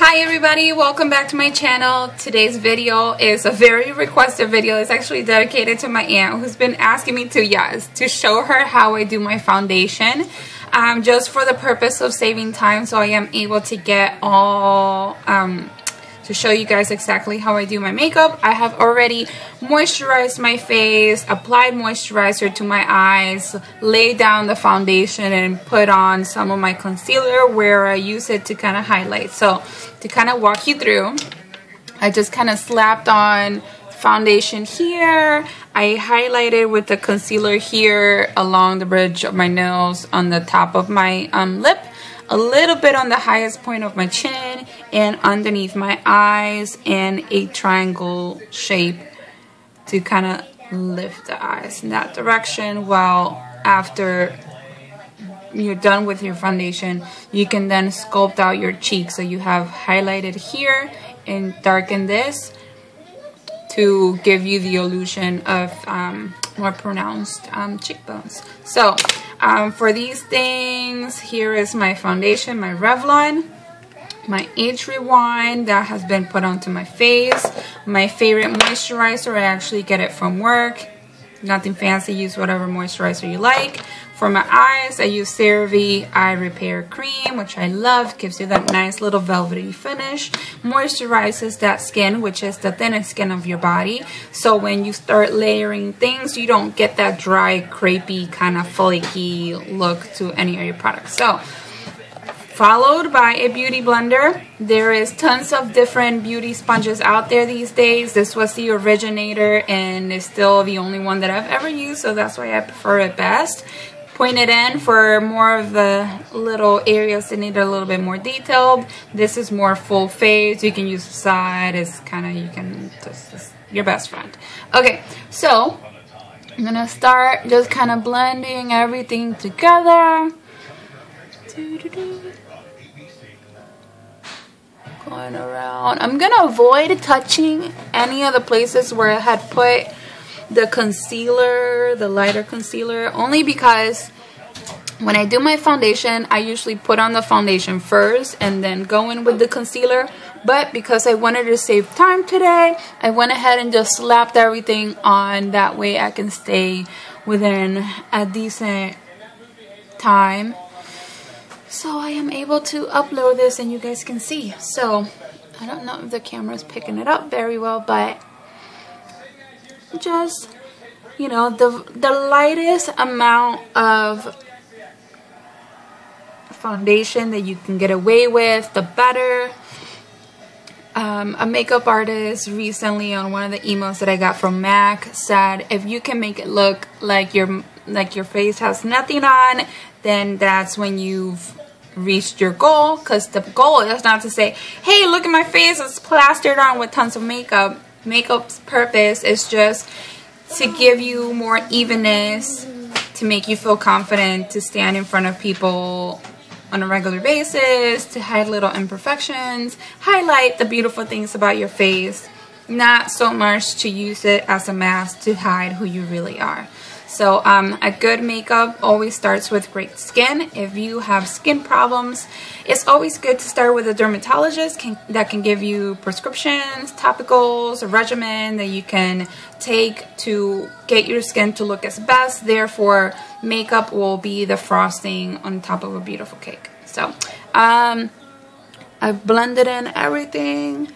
Hi everybody, welcome back to my channel. Today's video is a very requested video. It's actually dedicated to my aunt who's been asking me to show her how I do my foundation, just for the purpose of saving time, so I am able to get all to show you guys exactly how I do my makeup. I have already moisturized my face, applied moisturizer to my eyes, laid down the foundation, and put on some of my concealer where I use it to kind of highlight. So to kind of walk you through, I just kind of slapped on foundation here. I highlighted with the concealer here along the bridge of my nose, on the top of my lip, a little bit on the highest point of my chin, and underneath my eyes in a triangle shape to kind of lift the eyes in that direction. While after you're done with your foundation, you can then sculpt out your cheeks. So you have highlighted here and darken this to give you the illusion of more pronounced cheekbones. So for these things, here is my foundation, my Revlon, my Age Rewind that has been put onto my face, my favorite moisturizer. I actually get it from work. Nothing fancy, use whatever moisturizer you like. For my eyes, I use Cerave Eye Repair Cream, which I love. Gives you that nice little velvety finish. Moisturizes that skin, which is the thinnest skin of your body. So when you start layering things, you don't get that dry, crepey, kind of flaky look to any of your products. So, followed by a beauty blender. There is tons of different beauty sponges out there these days. This was the originator and is still the only one that I've ever used, so that's why I prefer it best. Point it in for more of the little areas that need a little bit more detailed. This is more full face. You can use the side. It's kind of, you can just your best friend. Okay, so I'm gonna start just kind of blending everything together. Going around. I'm gonna avoid touching any of the places where I had put the concealer, the lighter concealer, only because when I do my foundation, I usually put on the foundation first and then go in with the concealer. But because I wanted to save time today, I went ahead and just slapped everything on. That way I can stay within a decent time, so I am able to upload this and you guys can see. So I don't know if the camera is picking it up very well, but just, you know, the lightest amount of foundation that you can get away with, the better. A makeup artist recently, on one of the emails that I got from Mac, said if you can make it look like your face has nothing on, then that's when you've reached your goal. Because the goal is not to say, hey, look at my face, it's plastered on with tons of makeup. Makeup's purpose is just to give you more evenness, to make you feel confident to stand in front of people on a regular basis, to hide little imperfections, highlight the beautiful things about your face, not so much to use it as a mask to hide who you really are. So a good makeup always starts with great skin. If you have skin problems, it's always good to start with a dermatologist that can give you prescriptions, topicals, a regimen that you can take to get your skin to look its best. Therefore, makeup will be the frosting on top of a beautiful cake. So I've blended in everything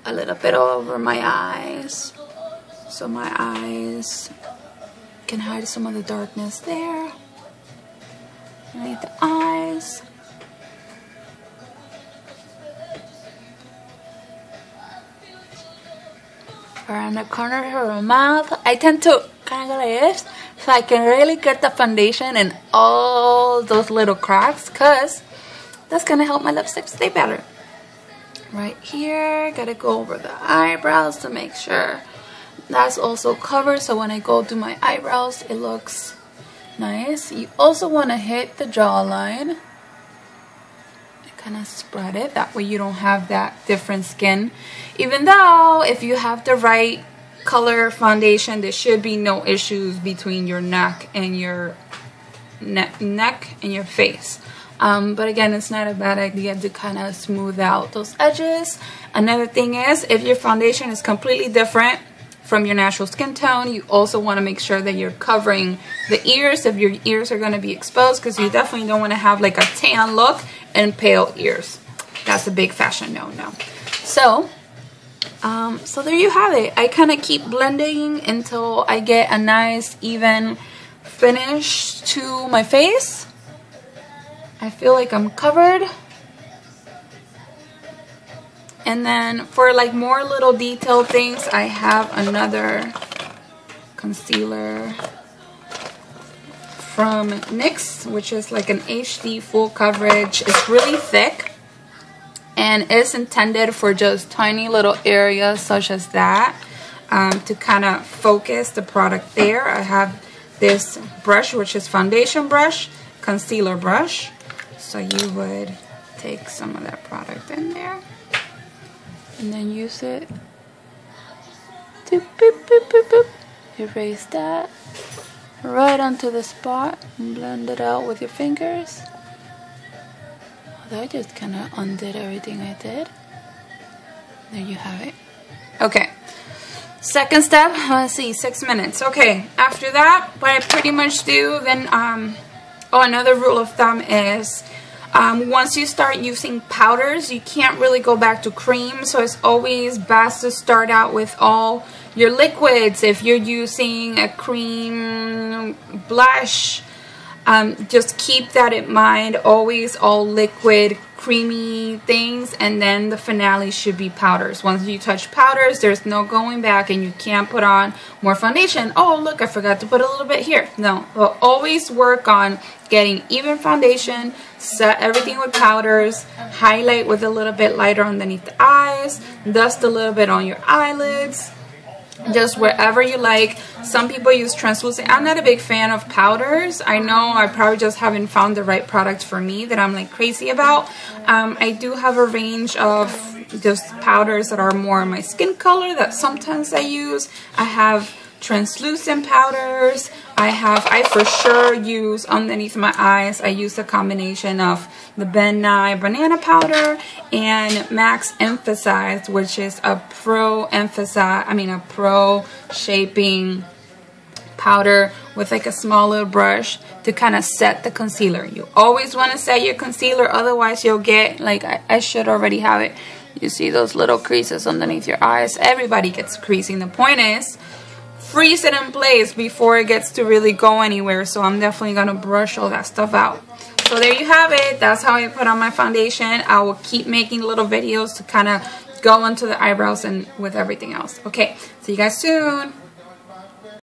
a little bit over my eyes, so my eyes can hide some of the darkness there underneath the eyes. Around the corners of the mouth. I tend to kind of go like this, so I can really get the foundation in all those little cracks, because that's gonna help my lipstick stay better. Right here, gotta go over the eyebrows to make sure that's also covered, so when I go do my eyebrows, it looks nice. You also want to hit the jawline, kind of spread it, that way you don't have that different skin. Even though if you have the right color foundation, there should be no issues between your neck and your face. But again, it's not a bad idea to kind of smooth out those edges. Another thing is, if your foundation is completely different from your natural skin tone, you also want to make sure that you're covering the ears if your ears are going to be exposed, because you definitely don't want to have like a tan look and pale ears. That's a big fashion no-no. So there you have it. I kind of keep blending until I get a nice even finish to my face. I feel like I'm covered. And then for like more little detailed things, I have another concealer from NYX, which is like an HD full coverage. It's really thick and it's intended for just tiny little areas such as that, to kind of focus the product there. I have this brush, which is foundation brush, concealer brush. So you would take some of that product in there and then use it to boop, boop, boop, boop. Erase that right onto the spot and blend it out with your fingers. I just kind of undid everything I did. There you have it. Okay. Second step, let's see, 6 minutes. Okay, after that, what I pretty much do then, another rule of thumb is, once you start using powders, you can't really go back to cream, so it's always best to start out with all your liquids. If you're using a cream blush, just keep that in mind, always all liquid creamy things, and then the finale should be powders. Once you touch powders, there's no going back and you can't put on more foundation. Oh look, I forgot to put a little bit here. No, we'll always work on getting even foundation, set everything with powders, highlight with a little bit lighter underneath the eyes, dust a little bit on your eyelids, just wherever you like. Some people use translucent. I'm not a big fan of powders. I know I probably just haven't found the right product for me that I'm like crazy about. I do have a range of just powders that are more my skin color that sometimes I use. I have translucent powders. I for sure use underneath my eyes. I use a combination of the Ben Nye banana powder and Max Emphasize, which is a pro shaping powder with like a small little brush to kind of set the concealer. You always want to set your concealer, otherwise you'll get, like I should already have it. You see those little creases underneath your eyes. Everybody gets creasing. The point is, freeze it in place before it gets to really go anywhere. So I'm definitely going to brush all that stuff out. So there you have it. That's how I put on my foundation. I will keep making little videos to kind of go into the eyebrows and with everything else. Okay, see you guys soon.